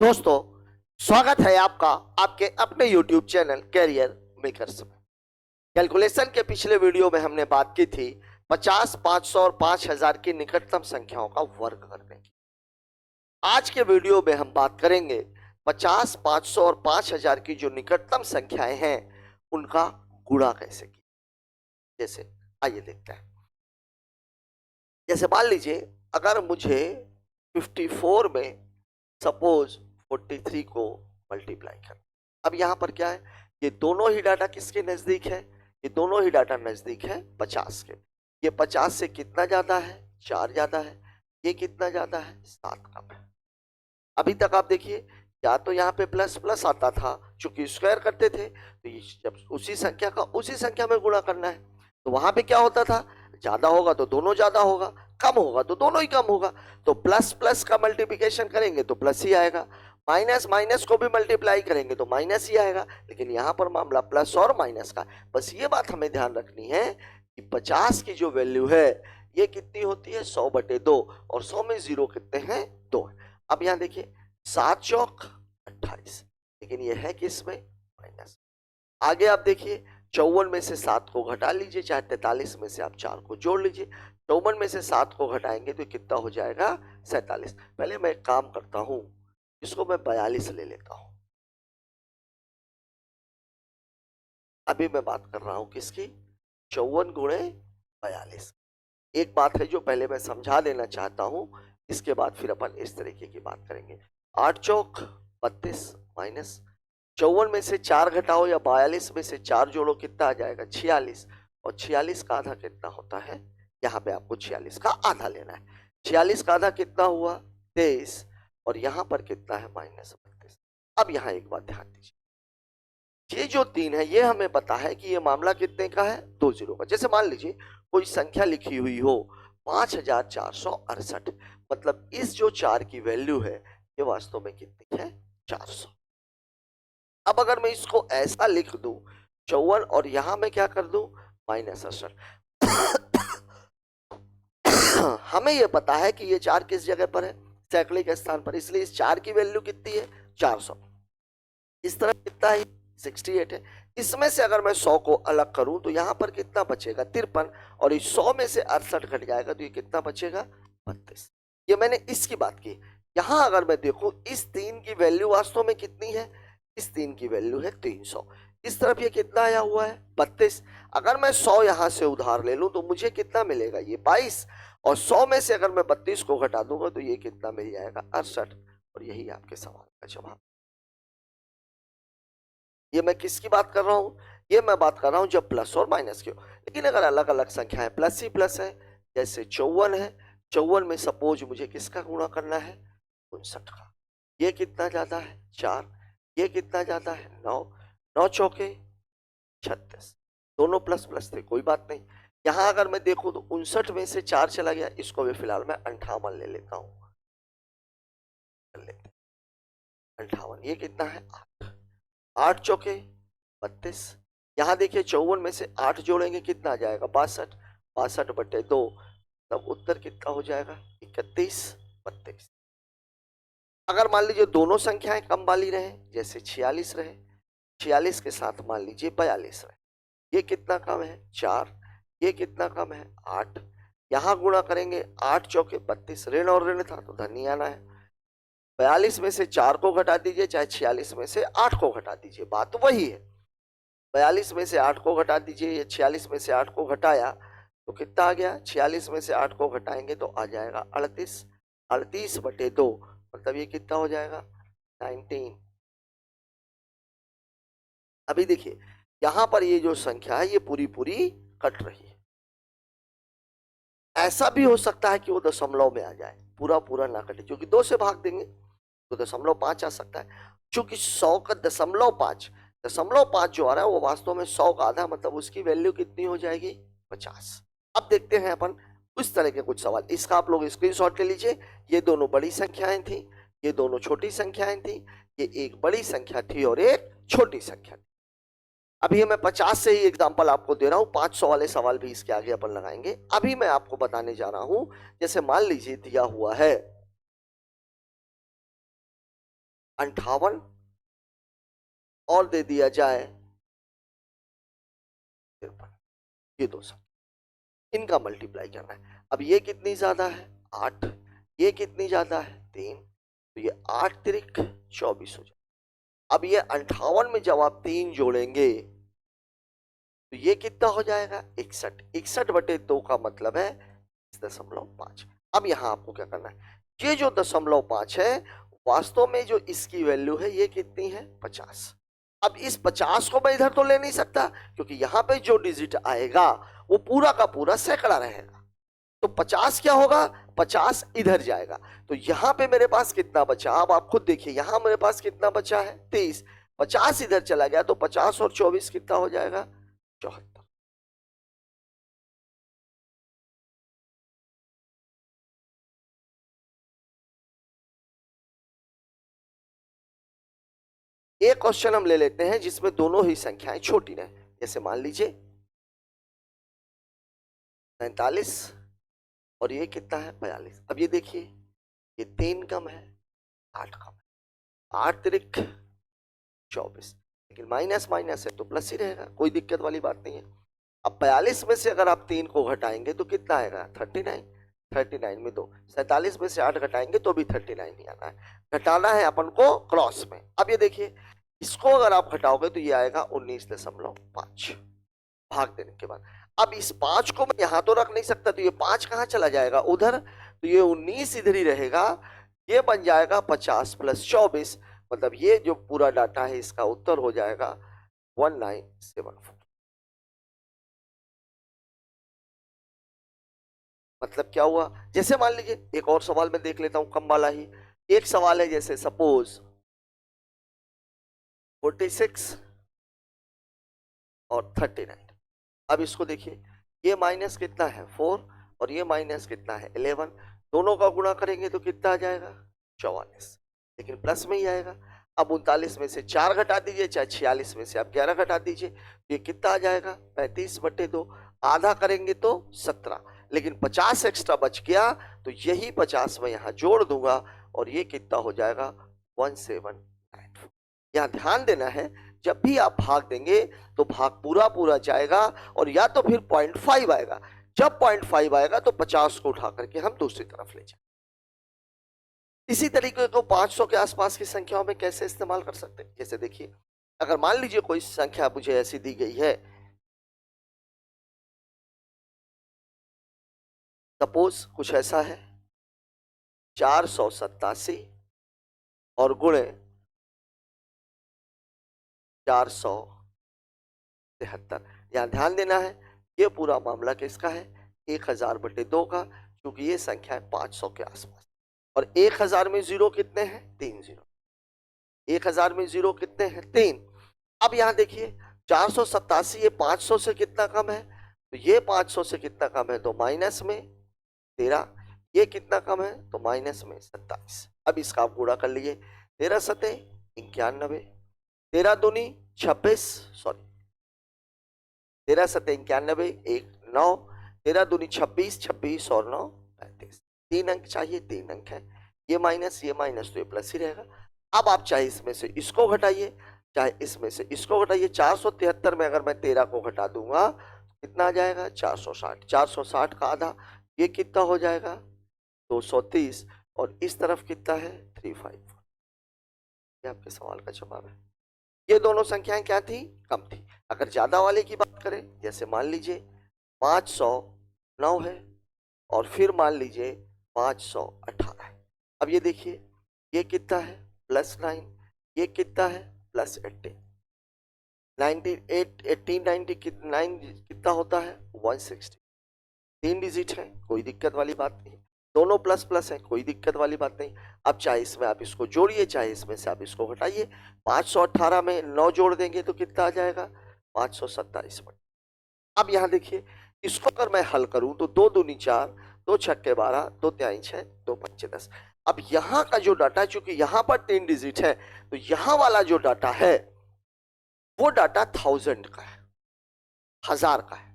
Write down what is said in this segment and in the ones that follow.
दोस्तों, स्वागत है आपका आपके अपने YouTube चैनल कैरियर मेकर्स में। कैलकुलेशन के पिछले वीडियो में हमने बात की थी 50, 500 और 5000 की निकटतम संख्याओं का वर्ग करने की। आज के वीडियो में हम बात करेंगे 50, 500 और 5000 की जो निकटतम संख्याएं हैं उनका गुणा कैसे किया। जैसे आइए देखते हैं। जैसे मान लीजिए अगर मुझे 54 में सपोज 43 को मल्टीप्लाई कर, अब यहां पर क्या है, ये दोनों ही डाटा किसके नजदीक है, ये दोनों ही डाटा नजदीक है 50 के। ये 50 से कितना ज्यादा है, 4 ज्यादा है। ये कितना ज्यादा है, 7 कम है। अभी तक आप देखिए, या तो यहाँ पे प्लस प्लस आता था, चूंकि स्क्वायर करते थे तो ये जब उसी संख्या का उसी संख्या में गुणा करना है तो वहां पे क्या होता था, ज्यादा होगा तो दोनों ज्यादा होगा, कम होगा तो दोनों ही कम होगा। तो प्लस प्लस का मल्टीप्लिकेशन करेंगे तो प्लस ही आएगा, माइनस माइनस को भी मल्टीप्लाई करेंगे तो माइनस ही आएगा। लेकिन यहाँ पर मामला प्लस और माइनस का। बस ये बात हमें ध्यान रखनी है कि 50 की जो वैल्यू है ये कितनी होती है, 100/2, और 100 में जीरो कितने हैं, 2 है। अब यहाँ देखिए 7 चौक 28, लेकिन ये है किस में, माइनस। आगे आप देखिए 54 में से 7 को घटा लीजिए, चाहे 43 में से आप 4 को जोड़ लीजिए। 54 में से 7 को घटाएंगे तो कितना हो जाएगा, 47। पहले मैं एक काम करता हूं, इसको मैं 42 ले लेता हूं। अभी मैं बात कर रहा हूं किसकी, 54 गुणे 42। एक बात है जो पहले मैं समझा देना चाहता हूं, इसके बाद फिर अपन इस तरीके की बात करेंगे। 8 चौक 32 माइनस 54 में से 4 घटाओ या 42 में से 4 जोड़ो, कितना आ जाएगा, 46। और 46 का आधा कितना होता है, यहाँ पे आपको 46 का आधा लेना है। 46 का आधा कितना हुआ, 23, और यहाँ पर कितना है, -32। अब यहाँ एक बात ध्यान दीजिए, ये जो 3 है ये हमें पता है कि ये मामला कितने का है, 2 जीरो का। जैसे मान लीजिए कोई संख्या लिखी हुई हो 5468, मतलब इस जो 4 की वैल्यू है ये वास्तव में कितनी है, 400। अब अगर मैं इसको ऐसा लिख दूं 54 और यहां मैं क्या कर दूं, -68, हमें यह पता है कि ये 4 किस जगह पर है, सैकड़े के स्थान पर, इसलिए इस 4 की वैल्यू कितनी है, 400। इस तरफ कितना है, 68 है। इसमें से अगर मैं 100 को अलग करूं तो यहां पर कितना बचेगा, 53, और इस 100 में से 68 घट जाएगा तो ये कितना बचेगा, 32। ये मैंने इसकी बात की। यहां अगर मैं देखूं इस 3 की वैल्यू वास्तव में कितनी है, इस 3 की वैल्यू है 300। इस तरफ ये कितना आया हुआ है, 32। अगर मैं 100 यहां से उधार ले लूं तो मुझे कितना मिलेगा, ये 22, और 100 में से अगर मैं 32 को घटा दूंगा तो ये कितना मिल जाएगा, 68। और यही आपके सवाल का जवाब। ये मैं किसकी बात कर रहा हूं, ये मैं बात कर रहा हूं जब प्लस और माइनस की हो। लेकिन अगर अलग अलग संख्या है, प्लस ही प्लस है, जैसे 54 है, 54 में सपोज मुझे किसका गुणा करना है, 59 का। ये कितना ज्यादा है, 4। ये कितना ज्यादा है, 9। 9 चौके 36, दोनों प्लस प्लस थे, कोई बात नहीं। यहां अगर मैं देखूं तो 59 में से 4 चला गया, इसको भी फिलहाल मैं 58 ले लेता हूं, 58। ये कितना है, 8। 8 चौके 32। यहां देखिए 54 में से 8 जोड़ेंगे कितना आ जाएगा, 62। 62/2, तब उत्तर कितना हो जाएगा, 31, 32। अगर मान लीजिए दोनों संख्याएं कम वाली रहे, जैसे 46 रहे, 46 के साथ मान लीजिए 42 रहे, ये कितना कम है, 4। ये कितना कम है, 8। यहां गुणा करेंगे 8 चौके 32, ऋण और ऋण था तो धन ही आना है। 42 में से 4 को घटा दीजिए, चाहे 46 में से 8 को घटा दीजिए, बात तो वही है। 42 में से 8 को घटा दीजिए, ये 46 में से 8 को घटाया तो कितना आ गया, 46 में से 8 को घटाएंगे तो आ जाएगा 38। 38/2, मतलब ये कितना हो जाएगा, 19। अभी देखिए यहां पर ये जो संख्या है ये पूरी पूरी कट रही है। ऐसा भी हो सकता है कि वो दशमलव में आ जाए, पूरा पूरा ना कटे, क्योंकि 2 से भाग देंगे तो 0.5 आ सकता है। चूंकि 100 का 0.5 जो आ रहा है वो वास्तव में 100 का आधा, मतलब उसकी वैल्यू कितनी हो जाएगी, 50। अब देखते हैं अपन उस तरह के कुछ सवाल, इसका आप लोग स्क्रीनशॉट ले लीजिए। ये दोनों बड़ी संख्याएं थी, ये दोनों छोटी संख्याएं थी, ये एक बड़ी संख्या थी और एक छोटी संख्या थी। अभी मैं 50 से ही एग्जांपल आपको दे रहा हूं, 500 वाले सवाल भी इसके आगे अपन लगाएंगे। अभी मैं आपको बताने जा रहा हूं, जैसे मान लीजिए दिया हुआ है 58 और दे दिया जाए 53, ये दो संख्या इनका मल्टीप्लाई करना है। अब ये कितनी ज्यादा है 8, ये कितनी ज्यादा है 3, तो ये 8 त्रिक 24 हो जाए। अब ये 58 में जब आप 3 जोड़ेंगे तो ये कितना हो जाएगा 61, 61/2 का मतलब है 0.5। अब यहां आपको क्या करना है, ये जो 0.5 है वास्तव में जो इसकी वैल्यू है ये कितनी है 50। अब इस 50 को मैं इधर तो ले नहीं सकता क्योंकि यहां पे जो डिजिट आएगा वो पूरा का पूरा सैकड़ा रहेगा, तो 50 क्या होगा 50 इधर जाएगा, तो यहां पे मेरे पास कितना बचा, अब आप खुद देखिए यहां मेरे पास कितना बचा है 23, 50 इधर चला गया तो 50 और 24 कितना हो जाएगा 74। एक क्वेश्चन हम ले लेते हैं जिसमें दोनों ही संख्याएं छोटी रहे, जैसे मान लीजिए 47 और ये कितना है 42। अब ये देखिए ये 3 कम है 8 कम है, 8 त्रिक 24, लेकिन माइनस माइनस है तो प्लस ही रहेगा, कोई दिक्कत वाली बात नहीं है। अब 42 में से अगर आप 3 को घटाएंगे तो कितना आएगा 39, 39 में 2, 47 में से 8 घटाएंगे तो भी 39 ही आना है, घटाना है अपन को क्रॉस में। अब ये देखिए इसको अगर आप घटाओगे तो ये आएगा 19.5 भाग देने के बाद। अब इस 5 को मैं यहां तो रख नहीं सकता तो ये 5 कहां चला जाएगा उधर, तो ये 19 इधर ही रहेगा, ये बन जाएगा 50 + 24, मतलब ये जो पूरा डाटा है इसका उत्तर हो जाएगा 1974। मतलब क्या हुआ, जैसे मान लीजिए एक और सवाल मैं देख लेता हूं कम वाला ही। एक सवाल है जैसे सपोज 46 और 39। अब इसको देखिए ये माइनस कितना है 4 और ये माइनस कितना है 11, दोनों का गुणा करेंगे तो कितना आ जाएगा 44, लेकिन प्लस में ही आएगा। अब 39 में से 4 घटा दीजिए, चाहे 46 में से आप 11 घटा दीजिए, तो ये कितना आ जाएगा 35/2, आधा करेंगे तो 17, लेकिन 50 एक्स्ट्रा बच गया तो यही 50 मैं यहाँ जोड़ दूंगा और ये कितना हो जाएगा 1794। यहाँ ध्यान देना है जब भी आप भाग देंगे तो भाग पूरा पूरा जाएगा और या तो फिर 0.5 आएगा, जब 0.5 आएगा तो 50 को उठा करके हम दूसरी तरफ ले जाएंगे। इसी तरीके को 500 के आसपास की संख्याओं में कैसे इस्तेमाल कर सकते हैं, जैसे देखिए अगर मान लीजिए कोई संख्या मुझे ऐसी दी गई है, सपोज कुछ ऐसा है 487 और गुणे 473। यहां ध्यान देना है ये पूरा मामला किसका है 1000/2 का, क्योंकि ये संख्या है 500 के आसपास, और 1000 में जीरो कितने हैं 3 जीरो, 1000 में जीरो कितने हैं 3। अब यहां देखिए 487 ये 500 से कितना कम है, तो ये 500 से कितना कम है तो माइनस में 13, ये कितना कम है तो माइनस में 27। अब इसका आप गुणा कर लीजिए, 13 सते 91, 13 दूनी 26, सॉरी 13 सते 91, 1 9, 13 दूनी 26, 26 और 9 35, 3 अंक चाहिए, 3 अंक है, ये माइनस तो ये प्लस ही रहेगा। अब आप चाहे इसमें से इसको घटाइए चाहे इसमें से इसको घटाइए, 473 में अगर मैं 13 को घटा दूंगा कितना आ जाएगा 460, 460 का आधा ये कितना हो जाएगा 230, और इस तरफ कितना है 354। ये आपके सवाल का जवाब है। ये दोनों संख्याएं क्या थी कम थी। अगर ज्यादा वाले की बात करें, जैसे मान लीजिए 509 है और फिर मान लीजिए 518 है। अब ये देखिए ये कितना है +9, ये कितना है +18, 1890 कितना होता है 160, 3 डिजिट है कोई दिक्कत वाली बात नहीं, दोनों प्लस प्लस है कोई दिक्कत वाली बात नहीं। अब चाहे इसमें आप इसको जोड़िए चाहे इसमें से आप इसको घटाइए, 518 में 9 जोड़ देंगे तो कितना आ जाएगा 527। अब यहाँ देखिए इसको अगर मैं हल करूं तो 2 दूनी 4, 2 छक्के 12, 2 तिहाई 6, 2 पंचे 10। अब यहाँ का जो डाटा, चूंकि यहाँ पर 3 डिजिट है तो यहाँ वाला जो डाटा है वो डाटा 1000 का है, 1000 का है।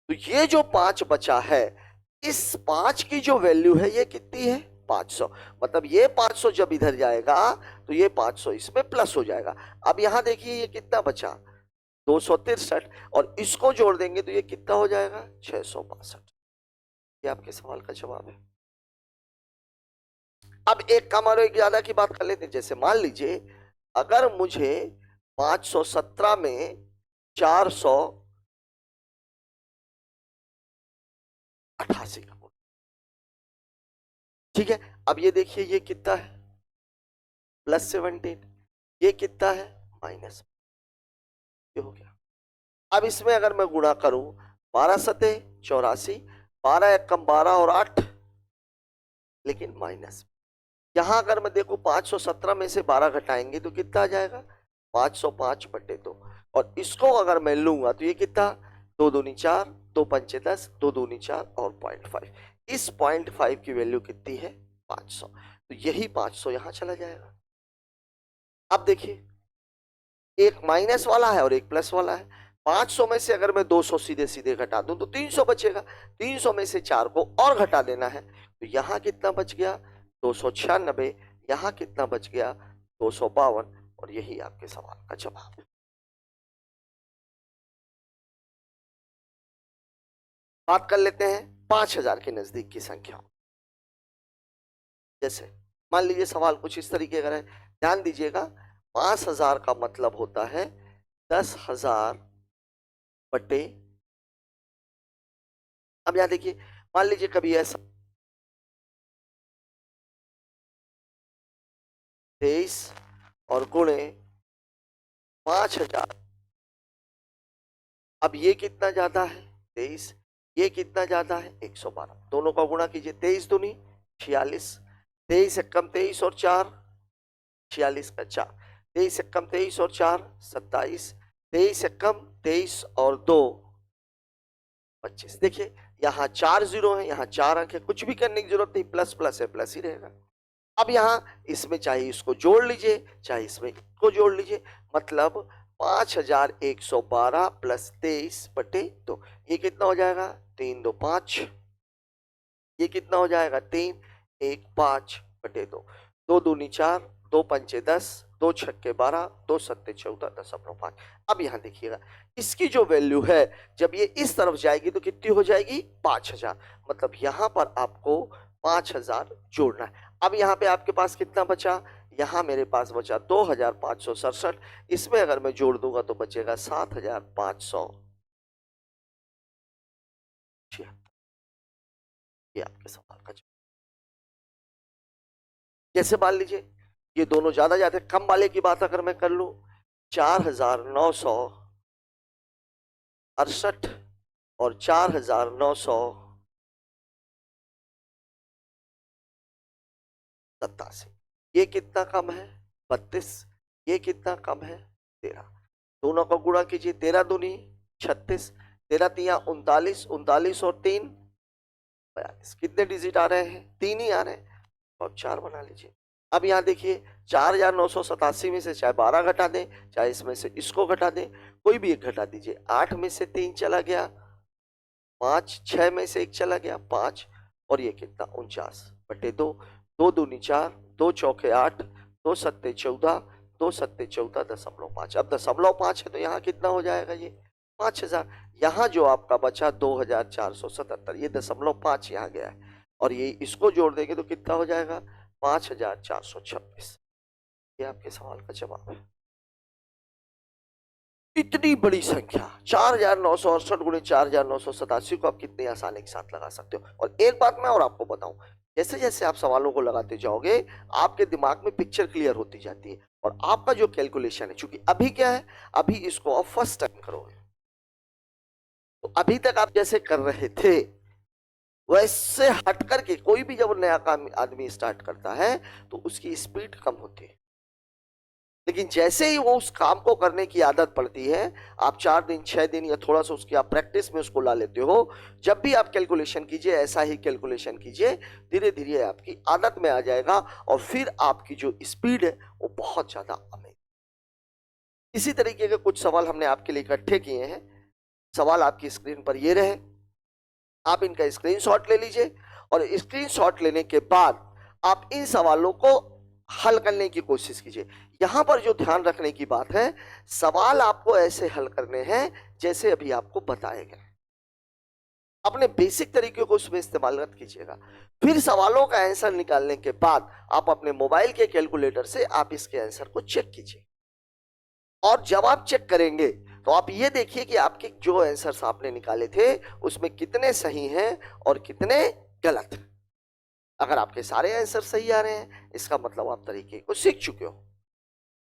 तो ये जो 5 बचा है, इस 5 की जो वैल्यू है ये कितनी है 500, मतलब ये 500 जब इधर जाएगा तो ये 500 इसमें प्लस हो जाएगा। अब यहां देखिए ये कितना बचा, 263, और इसको जोड़ देंगे तो ये कितना हो जाएगा, 662। ये आपके सवाल का जवाब है। अब एक कम और एक ज्यादा की बात कर लेते हैं। जैसे मान लीजिए अगर मुझे 517 में 488 का गुणा, ठीक है। अब ये देखिए ये कितना है, +17, ये कितना है, माइनस, ये हो गया। अब इसमें अगर मैं गुणा करूं, 12 सते 84, 12 एक कम 12 और 8, लेकिन माइनस। यहां अगर मैं देखूं 517 में से 12 घटाएंगे तो कितना आ जाएगा, 505/2, और इसको अगर मैं लूंगा तो ये कितना, 2 दूनी 4, 2 पंचे 10, 2 दूनी 4 और 0.5। इस 0.5 की वैल्यू कितनी है, 500, तो यही 500 यहां चला जाएगा। अब देखिए एक माइनस वाला है और एक प्लस वाला है। 500 में से अगर मैं 200 सीधे सीधे घटा दूं तो 300 बचेगा। 300 में से 4 को और घटा देना है, तो यहां कितना बच गया, 296। यहां कितना बच गया, 252, और यही आपके सवाल का जवाब है। बात कर लेते हैं 5000 के नजदीक की संख्या। जैसे मान लीजिए सवाल कुछ इस तरीके का है, ध्यान दीजिएगा। 5000 का मतलब होता है 10,000 बटे, अब यहां देखिए मान लीजिए कभी ऐसा 23 और गुणे 5000, अब ये कितना ज्यादा है, 23, ये कितना ज्यादा है, 112। दोनों का गुणा कीजिए, 23 दूनी 46, 23 एक कम 23 और 4, 46 का 4, 23 एक कम 23 और 4 27, 23 एक कम 23 और 2 25। देखिए यहाँ 4 जीरो है, यहाँ 4 अंक है, कुछ भी करने की जरूरत नहीं, प्लस प्लस है, प्लस ही रहेगा। अब यहाँ इसमें चाहे इसको जोड़ लीजिए चाहे इसमें इसको जोड़ लीजिए, मतलब 5112 प्लस 23/2, ये कितना हो जाएगा, 3 2 5, ये कितना हो जाएगा, 3 1 5/2, 2 दूनी 4, 2 पंचे 10, 2 छक्के 12, 2 सत्ते 14.5। अब यहाँ देखिएगा इसकी जो वैल्यू है जब ये इस तरफ जाएगी तो कितनी हो जाएगी, 5000, मतलब यहाँ पर आपको 5000 जोड़ना है। अब यहाँ पे आपके पास कितना बचा, यहाँ मेरे पास बचा 2567, इसमें अगर मैं जोड़ दूंगा तो बचेगा 7500। ये आपके सवाल का जवाब। जैसे मान लीजिए ये दोनोदोनों ज्यादा कम वाले की बात अगर मैं कर लूं, 4968 और 4987, ये कितना कम है, 32, ये कितना कम है, 13। दोनों का गुणा कीजिए, 13 दूनी 36, 13 तिया 39, 39 और 3 42। कितने डिजिट आ रहे हैं, 3 ही आ रहे हैं, और 4 बना लीजिए। अब यहाँ देखिए 4987 में से चाहे 12 घटा दें चाहे इसमें से इसको घटा दें, कोई भी एक घटा दीजिए। 8 में से 3 चला गया 5, 6 में से 1 चला गया 5, और ये कितना 49/2, 2 दूनी 4, 2 चौके 8, 2 सत्ते 14, 2 सत्ते 14.5। अब 0.5 है तो यहाँ कितना हो जाएगा, ये 5000। यहाँ जो आपका बचा 2477, ये 0.5 यहाँ गया है, और ये इसको जोड़ देंगे तो कितना हो जाएगा, 5426। ये आपके सवाल का जवाब है। इतनी बड़ी संख्या 4968 गुणे 4987 को आप कितनी आसानी के साथ लगा सकते हो। और एक बात मैं और आपको बताऊं, जैसे जैसे आप सवालों को लगाते जाओगे आपके दिमाग में पिक्चर क्लियर होती जाती है, और आपका जो कैलकुलेशन है, चूंकि अभी क्या है, अभी इसको आप फर्स्ट टाइम करोगे, तो अभी तक आप जैसे कर रहे थे वैसे हट करके कोई भी जब नया काम आदमी स्टार्ट करता है तो उसकी स्पीड कम होती है, लेकिन जैसे ही वो उस काम को करने की आदत पड़ती है, आप 4 दिन 6 दिन या थोड़ा सा उसकी आप प्रैक्टिस में उसको ला लेते हो, जब भी आप कैलकुलेशन कीजिए ऐसा ही कैलकुलेशन कीजिए, धीरे धीरे आपकी आदत में आ जाएगा, और फिर आपकी जो स्पीड है वो बहुत ज्यादा आएगी। इसी तरीके के कुछ सवाल हमने आपके लिए इकट्ठे किए हैं। सवाल आपकी स्क्रीन पर ये रहे, आप इनका स्क्रीनशॉट ले लीजिए, और स्क्रीनशॉट लेने के बाद आप इन सवालों को हल करने की कोशिश कीजिए। यहां पर जो ध्यान रखने की बात है, सवाल आपको ऐसे हल करने हैं जैसे अभी आपको बताए गए। अपने बेसिक तरीके को उसमें इस्तेमाल मत कीजिएगा। फिर सवालों का आंसर निकालने के बाद आप अपने मोबाइल के कैलकुलेटर से आप इसके आंसर को चेक कीजिए। और जब आप चेक करेंगे तो आप ये देखिए कि आपके जो आंसर्स आपने निकाले थे उसमें कितने सही हैं और कितने गलत हैं। अगर आपके सारे आंसर सही आ रहे हैं, इसका मतलब आप तरीके को सीख चुके हो।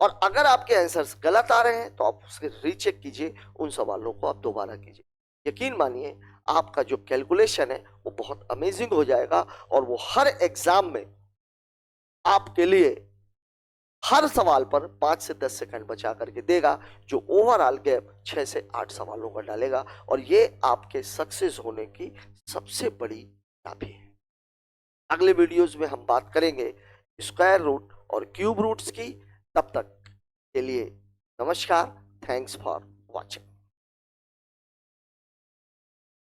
और अगर आपके आंसर्स गलत आ रहे हैं तो आप उसके रीचेक कीजिए, उन सवालों को आप दोबारा कीजिए। यकीन मानिए आपका जो कैलकुलेशन है वो बहुत अमेजिंग हो जाएगा और वो हर एग्जाम में आपके लिए हर सवाल पर 5 से 10 सेकंड बचा करके देगा, जो ओवरऑल गैप 6 से 8 सवालों का डालेगा। और ये आपके सक्सेस होने की सबसे बड़ी चाबी है। अगले वीडियोस में हम बात करेंगे स्क्वायर रूट और क्यूब रूट्स की। तब तक के लिए नमस्कार। Thanks for watching.